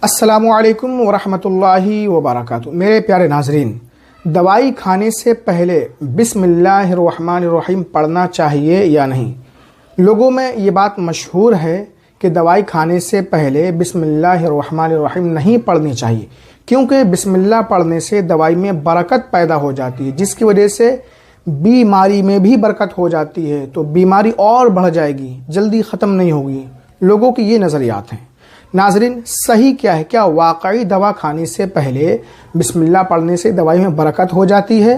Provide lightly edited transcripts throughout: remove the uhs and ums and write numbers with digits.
السلام علیکم ورحمۃ اللہ وبرکاتہ۔ میرے پیارے ناظرین، دوائی کھانے سے پہلے بسم اللہ الرحمن الرحیم پڑھنا چاہیے یا نہیں؟ لوگوں میں یہ بات مشہور ہے کہ دوائی کھانے سے پہلے بسم اللہ الرحمن الرحیم نہیں پڑھنی چاہیے، کیونکہ بسم اللہ پڑھنے سے دوائی میں برکت پیدا ہو جاتی ہے، جس کی وجہ سے بیماری میں بھی برکت ہو جاتی ہے، تو بیماری اور بڑھ جائے گی، جلدی ختم نہیں ہوگی۔ لوگوں کی یہ نظریات ہیں۔ ناظرین، صحیح کیا ہے؟ کیا واقعی دوا کھانے سے پہلے بسم اللہ پڑھنے سے دوائی میں برکت ہو جاتی ہے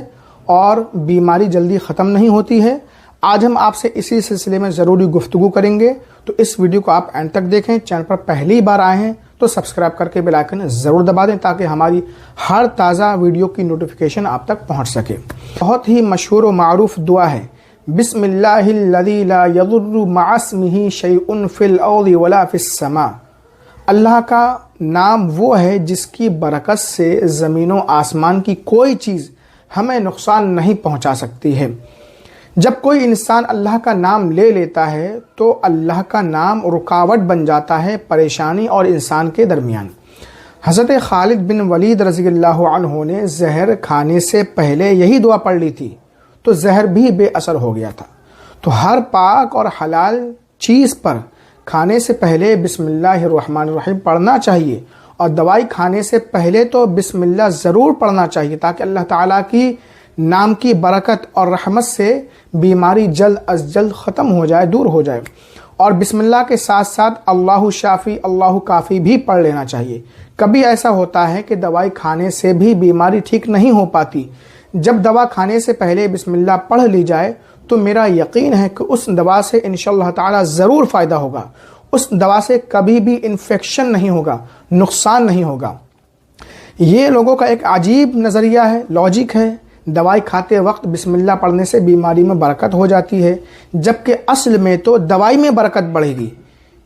اور بیماری جلدی ختم نہیں ہوتی ہے؟ آج ہم آپ سے اسی سلسلے میں ضروری گفتگو کریں گے، تو اس ویڈیو کو آپ اینڈ تک دیکھیں۔ چینل پر پہلی بار آئے ہیں تو سبسکرائب کر کے بیل آئیکن ضرور دبا دیں تاکہ ہماری ہر تازہ ویڈیو کی نوٹیفیکیشن آپ تک پہنچ سکے۔ بہت ہی مشہور و معروف دعا ہے، بسم اللہ الذی لا یضر مع اسمہ شیء فی الارض ولا فی السماء۔ اللہ کا نام وہ ہے جس کی برکت سے زمین و آسمان کی کوئی چیز ہمیں نقصان نہیں پہنچا سکتی ہے۔ جب کوئی انسان اللہ کا نام لے لیتا ہے تو اللہ کا نام رکاوٹ بن جاتا ہے پریشانی اور انسان کے درمیان۔ حضرت خالد بن ولید رضی اللہ عنہ نے زہر کھانے سے پہلے یہی دعا پڑھ لی تھی تو زہر بھی بے اثر ہو گیا تھا۔ تو ہر پاک اور حلال چیز پر کھانے سے پہلے بسم اللہ الرحمن الرحیم پڑھنا چاہیے، اور دوائی کھانے سے پہلے تو بسم اللہ ضرور پڑھنا چاہیے تاکہ اللہ تعالیٰ کی نام کی برکت اور رحمت سے بیماری جلد از جلد ختم ہو جائے، دور ہو جائے۔ اور بسم اللہ کے ساتھ ساتھ اللہ شافی اللہ کافی بھی پڑھ لینا چاہیے۔ کبھی ایسا ہوتا ہے کہ دوائی کھانے سے بھی بیماری ٹھیک نہیں ہو پاتی، جب دوا کھانے سے پہلے بسم اللہ پڑھ لی جائے تو میرا یقین ہے کہ اس دوا سے انشاءاللہ تعالی ضرور فائدہ ہوگا، اس دوا سے کبھی بھی انفیکشن نہیں ہوگا، نقصان نہیں ہوگا۔ یہ لوگوں کا ایک عجیب نظریہ ہے، لاجک ہے، دوائی کھاتے وقت بسم اللہ پڑھنے سے بیماری میں برکت ہو جاتی ہے، جبکہ اصل میں تو دوائی میں برکت بڑھے گی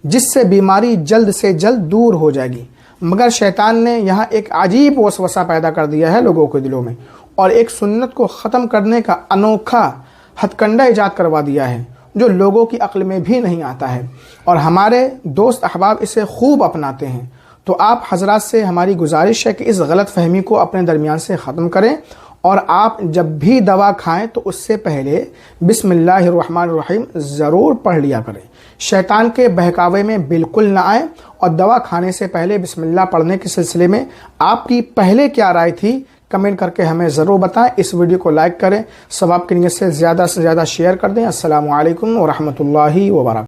جس سے بیماری جلد سے جلد دور ہو جائے گی۔ مگر شیطان نے یہاں ایک عجیب وسوسہ پیدا کر دیا ہے لوگوں کے دلوں میں، اور ایک سنت کو ختم کرنے کا انوکھا ہتھ کنڈا ایجاد کروا دیا ہے جو لوگوں کی عقل میں بھی نہیں آتا ہے، اور ہمارے دوست احباب اسے خوب اپناتے ہیں۔ تو آپ حضرات سے ہماری گزارش ہے کہ اس غلط فہمی کو اپنے درمیان سے ختم کریں، اور آپ جب بھی دوا کھائیں تو اس سے پہلے بسم اللہ الرحمن الرحیم ضرور پڑھ لیا کریں۔ شیطان کے بہکاوے میں بالکل نہ آئیں، اور دوا کھانے سے پہلے بسم اللہ پڑھنے کے سلسلے میں آپ کی پہلے کیا رائے تھی کمنٹ کر کے ہمیں ضرور بتائیں۔ اس ویڈیو کو لائک کریں، ثواب کی نیت سے زیادہ شیئر کر دیں۔ السلام علیکم ورحمۃ اللہ وبرکاتہ۔